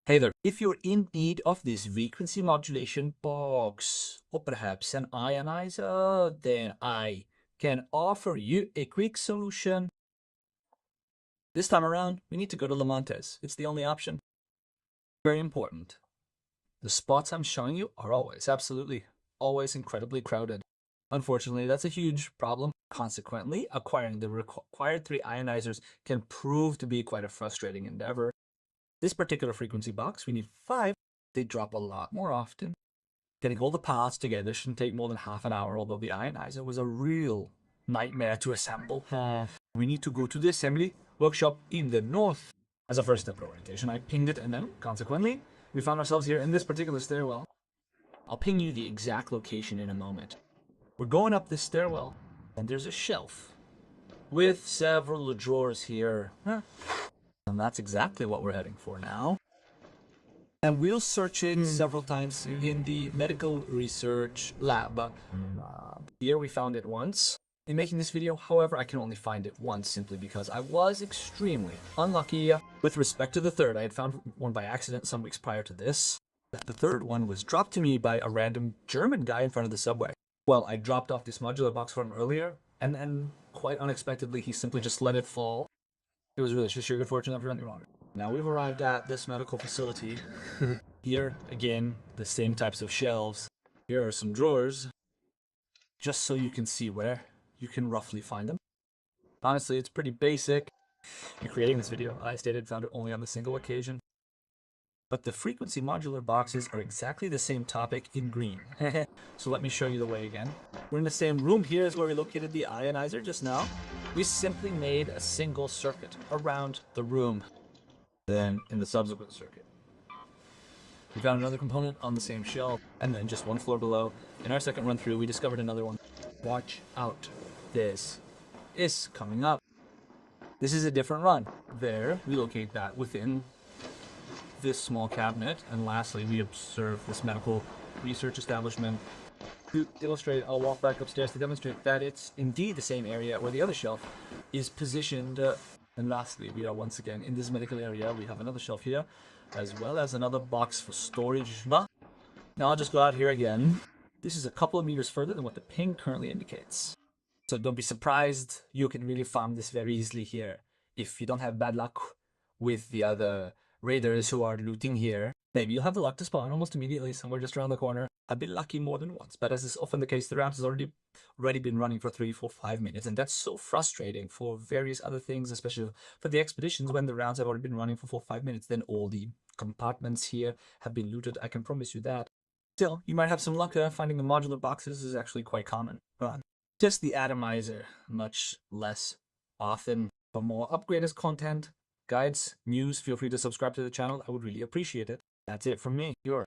Hey there, if you're in need of this frequency modulation box, or perhaps an ionizer, then I can offer you a quick solution. This time around, we need to go to La Montes. It's the only option. Very important. The spots I'm showing you are always, absolutely, always incredibly crowded. Unfortunately, that's a huge problem. Consequently, acquiring the required 3 ionizers can prove to be quite a frustrating endeavor. This particular frequency box, we need 5. They drop a lot more often. Getting all the parts together shouldn't take more than half an hour, although the ionizer was a real nightmare to assemble. We need to go to the assembly workshop in the north. As a first step of orientation, I pinged it, and then, consequently, we found ourselves here in this particular stairwell. I'll ping you the exact location in a moment. We're going up this stairwell, and there's a shelf with several drawers here. And that's exactly what we're heading for now. And we'll search it several times in the medical research lab. Here we found it once. In making this video, however, I can only find it once simply because I was extremely unlucky. With respect to the third, I had found one by accident some weeks prior to this. The third one was dropped to me by a random German guy in front of the subway. Well, I dropped off this modular box for him earlier, and then quite unexpectedly, he simply just let it fall. It was really just sheer good fortune that prevented me wrong. Now we've arrived at this medical facility. Here, again, the same types of shelves. Here are some drawers, just so you can see where you can roughly find them. Honestly, it's pretty basic. In creating this video, I found it only on the single occasion. But the frequency modular boxes are exactly the same topic in green. So let me show you the way again. We're in the same room. Here is where we located the ionizer just now. We simply made a single circuit around the room. Then in the subsequent circuit, we found another component on the same shelf, and then just one floor below, in our second run through, we discovered another one. Watch out. This is coming up. This is a different run. There, we locate that within this small cabinet, and lastly, we observe this medical research establishment. To illustrate, I'll walk back upstairs to demonstrate that it's indeed the same area where the other shelf is positioned. And lastly, we are once again in this medical area. We have another shelf here, as well as another box for storage. Now I'll just go out here again. This is a couple of meters further than what the ping currently indicates. So don't be surprised, you can really farm this very easily here. If you don't have bad luck with the other raiders who are looting here, maybe you'll have the luck to spawn almost immediately somewhere just around the corner. I've been lucky more than once, but as is often the case, the round has already been running for 3, 4, 5 minutes, and that's so frustrating for various other things, especially for the expeditions when the rounds have already been running for 4, 5 minutes. Then all the compartments here have been looted. I can promise you that. Still, you might have some luck finding the modular boxes is actually quite common. But just the atomizer, much less often. For more upgraded content, guides, news, feel free to subscribe to the channel. I would really appreciate it. That's it from me. You're